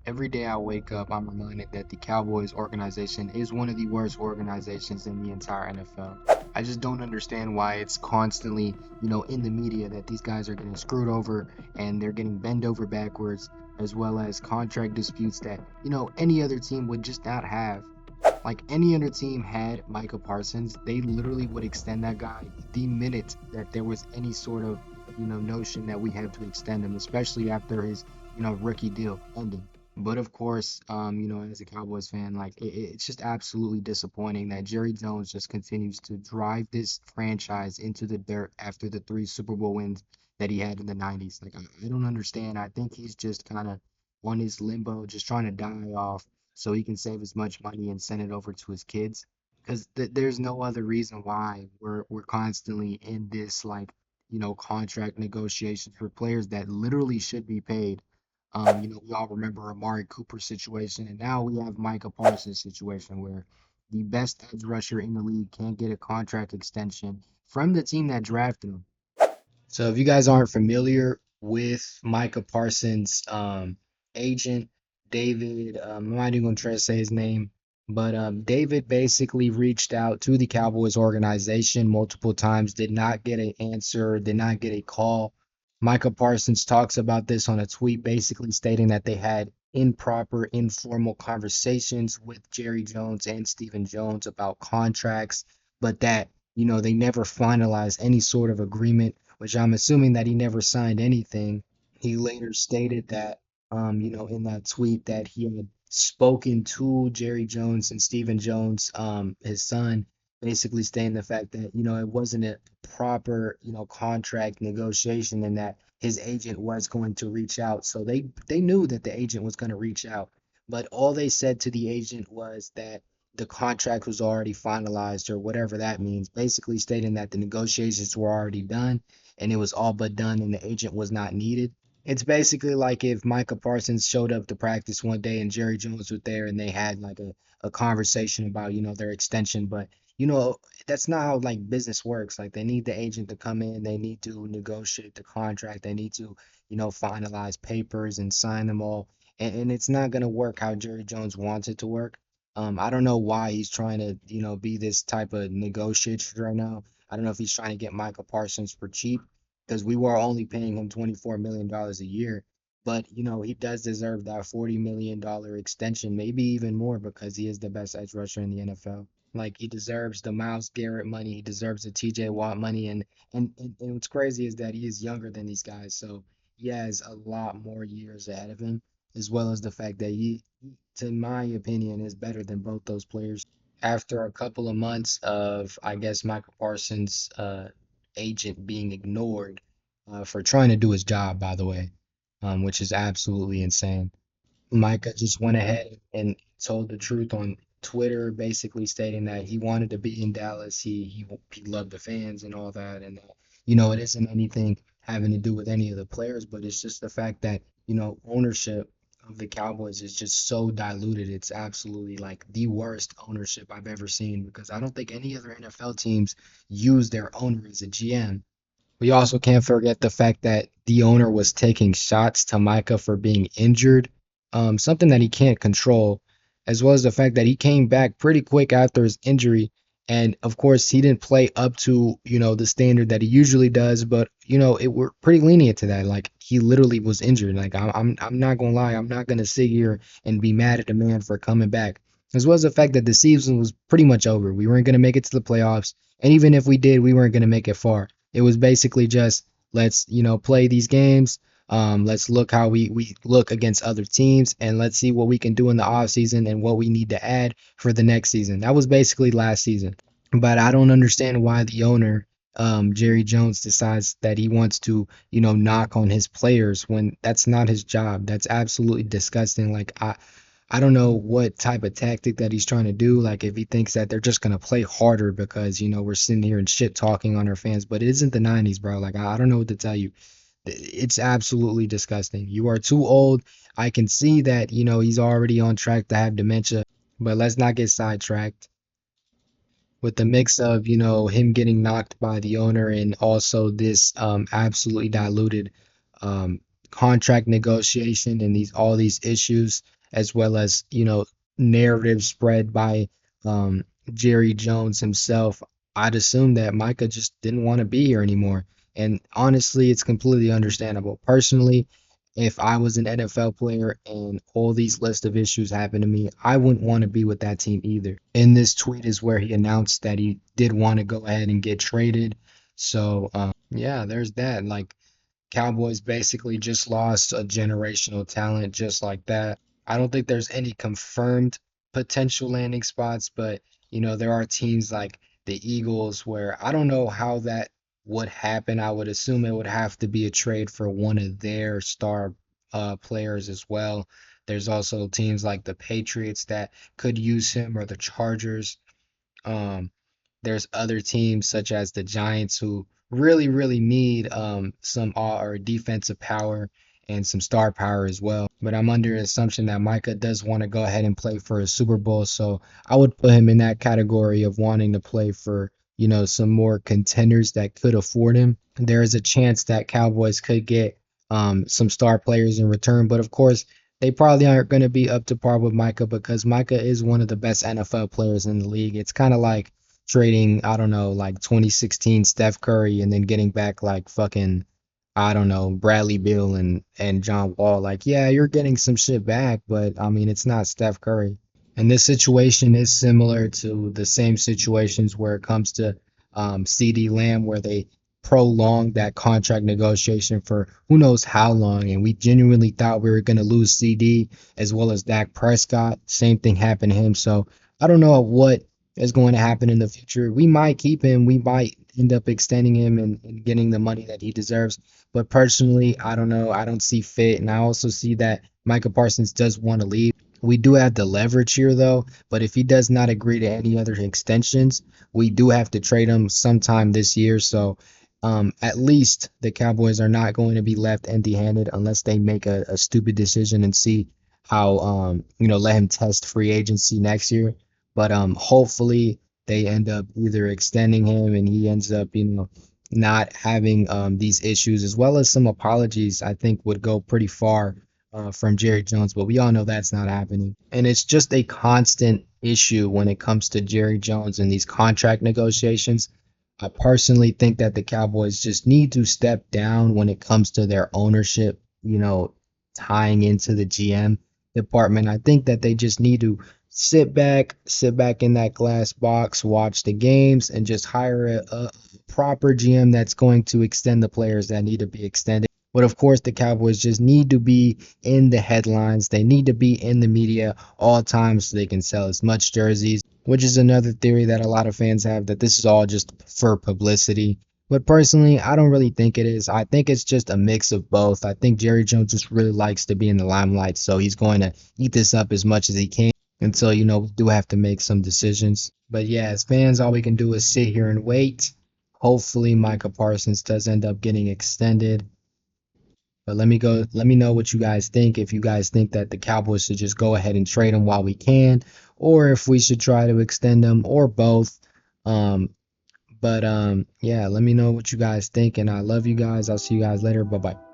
Every day I wake up, I'm reminded that the Cowboys organization is one of the worst organizations in the entire NFL. I just don't understand why it's constantly, in the media that these guys are getting screwed over and they're getting bent over backwards, as well as contract disputes that, any other team would just not have. Like any other team had Micah Parsons, they literally would extend that guy the minute that there was any sort of, notion that we had to extend him, especially after his, rookie deal ending. But of course, as a Cowboys fan, like it's just absolutely disappointing that Jerry Jones just continues to drive this franchise into the dirt after the three Super Bowl wins that he had in the 90s. Like I don't understand. I think he's just kind of on his limbo, just trying to die off so he can save as much money and send it over to his kids. Because there's no other reason why we're constantly in this like contract negotiations for players that literally should be paid. We all remember Amari Cooper's situation, and now we have Micah Parsons' situation where the best edge rusher in the league can't get a contract extension from the team that drafted him. So if you guys aren't familiar with Micah Parsons' agent, David, I'm not even gonna try to say his name, but David basically reached out to the Cowboys organization multiple times, did not get an answer, did not get a call. Micah Parsons talks about this on a tweet, basically stating that they had improper, informal conversations with Jerry Jones and Stephen Jones about contracts, but that, they never finalized any sort of agreement, which I'm assuming that he never signed anything. He later stated that, in that tweet that he had spoken to Jerry Jones and Stephen Jones, his son, basically stating the fact that, it wasn't a proper, contract negotiation and that his agent was going to reach out. So they knew that the agent was going to reach out, but all they said to the agent was that the contract was already finalized or whatever that means, basically stating that the negotiations were already done and it was all but done and the agent was not needed. It's basically like if Micah Parsons showed up to practice one day and Jerry Jones was there and they had like a conversation about, their extension. But, you know, that's not how like business works. Like they need the agent to come in, they need to negotiate the contract, they need to, finalize papers and sign them all. And it's not gonna work how Jerry Jones wants it to work. I don't know why he's trying to, be this type of negotiator right now. I don't know if he's trying to get Micah Parsons for cheap because we were only paying him $24 million a year. But, he does deserve that $40 million extension, maybe even more because he is the best edge rusher in the NFL. Like he deserves the Myles Garrett money, he deserves the TJ Watt money, and what's crazy is that he is younger than these guys, so he has a lot more years ahead of him, as well as the fact that to my opinion, is better than both those players. After a couple of months of, I guess, Michael Parsons' agent being ignored for trying to do his job, by the way, which is absolutely insane. Micah just went ahead and told the truth on Twitter, basically stating that he wanted to be in Dallas. He loved the fans and all that, and it isn't anything having to do with any of the players, but it's just the fact that ownership of the Cowboys is just so diluted. It's absolutely like the worst ownership I've ever seen because I don't think any other NFL teams use their owner as a GM. We also can't forget the fact that the owner was taking shots to Micah for being injured, something that he can't control, as well as the fact that he came back pretty quick after his injury. And of course, he didn't play up to, the standard that he usually does, but it we're pretty lenient to that. Like he literally was injured. Like I'm not gonna lie, I'm not gonna sit here and be mad at the man for coming back. As well as the fact that the season was pretty much over. We weren't gonna make it to the playoffs, and even if we did, we weren't gonna make it far. It was basically just let's, play these games. Let's look how we look against other teams and let's see what we can do in the off season and what we need to add for the next season. That was basically last season. But I don't understand why the owner, Jerry Jones, decides that he wants to, knock on his players when that's not his job. That's absolutely disgusting. Like I don't know what type of tactic that he's trying to do. Like if he thinks that they're just gonna play harder because we're sitting here and shit talking on our fans, but it isn't the 90s, bro. Like I don't know what to tell you. It's absolutely disgusting. You are too old. I can see that he's already on track to have dementia, but let's not get sidetracked with the mix of him getting knocked by the owner and also this absolutely diluted um contract negotiation and these all these issues, as well as narrative spread by Jerry Jones himself, I'd assume that Micah just didn't want to be here anymore. And honestly, it's completely understandable. Personally, if I was an NFL player and all these list of issues happened to me, I wouldn't want to be with that team either. In this tweet is where he announced that he did want to go ahead and get traded. So, yeah, there's that. Like, Cowboys basically just lost a generational talent just like that. I don't think there's any confirmed potential landing spots, but there are teams like the Eagles where I don't know how that would happen. I would assume it would have to be a trade for one of their star players as well. There's also teams like the Patriots that could use him, or the Chargers. Um, there's other teams such as the Giants who really, really need some or defensive power and some star power as well. But I'm under the assumption that Micah does want to go ahead and play for a Super Bowl, so I would put him in that category of wanting to play for, some more contenders that could afford him. There is a chance that Cowboys could get some star players in return, but of course, they probably aren't going to be up to par with Micah because Micah is one of the best NFL players in the league. It's kind of like trading, I don't know, like 2016 Steph Curry and then getting back like fucking, I don't know, Bradley Beal and John Wall. Like, yeah, you're getting some shit back, but I mean, it's not Steph Curry. And this situation is similar to the same situations where it comes to CD Lamb, where they prolonged that contract negotiation for who knows how long. And we genuinely thought we were going to lose CD as well as Dak Prescott. Same thing happened to him. So I don't know what is going to happen in the future. We might keep him. We might end up extending him and getting the money that he deserves. But personally, I don't know. I don't see fit. And I also see that Micah Parsons does want to leave. We do have the leverage here, though. But if he does not agree to any other extensions, we do have to trade him sometime this year. So at least the Cowboys are not going to be left empty-handed unless they make a stupid decision and see how let him test free agency next year. But hopefully they end up either extending him and he ends up not having these issues, as well as some apologies. I think would go pretty far from Jerry Jones, but we all know that's not happening. And it's just a constant issue when it comes to Jerry Jones and these contract negotiations. I personally think that the Cowboys just need to step down when it comes to their ownership, tying into the GM department. I think that they just need to sit back in that glass box, watch the games, and just hire a proper GM that's going to extend the players that need to be extended. But of course, the Cowboys just need to be in the headlines. They need to be in the media all times so they can sell as much jerseys, which is another theory that a lot of fans have, that this is all just for publicity. But personally, I don't really think it is. I think it's just a mix of both. I think Jerry Jones just really likes to be in the limelight, so he's going to eat this up as much as he can until, we do have to make some decisions. But yeah, as fans, all we can do is sit here and wait. Hopefully, Micah Parsons does end up getting extended. But let me know what you guys think. If you guys think that the Cowboys should just go ahead and trade him while we can, or if we should try to extend him, or both. Um, but yeah, let me know what you guys think, and I love you guys. I'll see you guys later. Bye bye.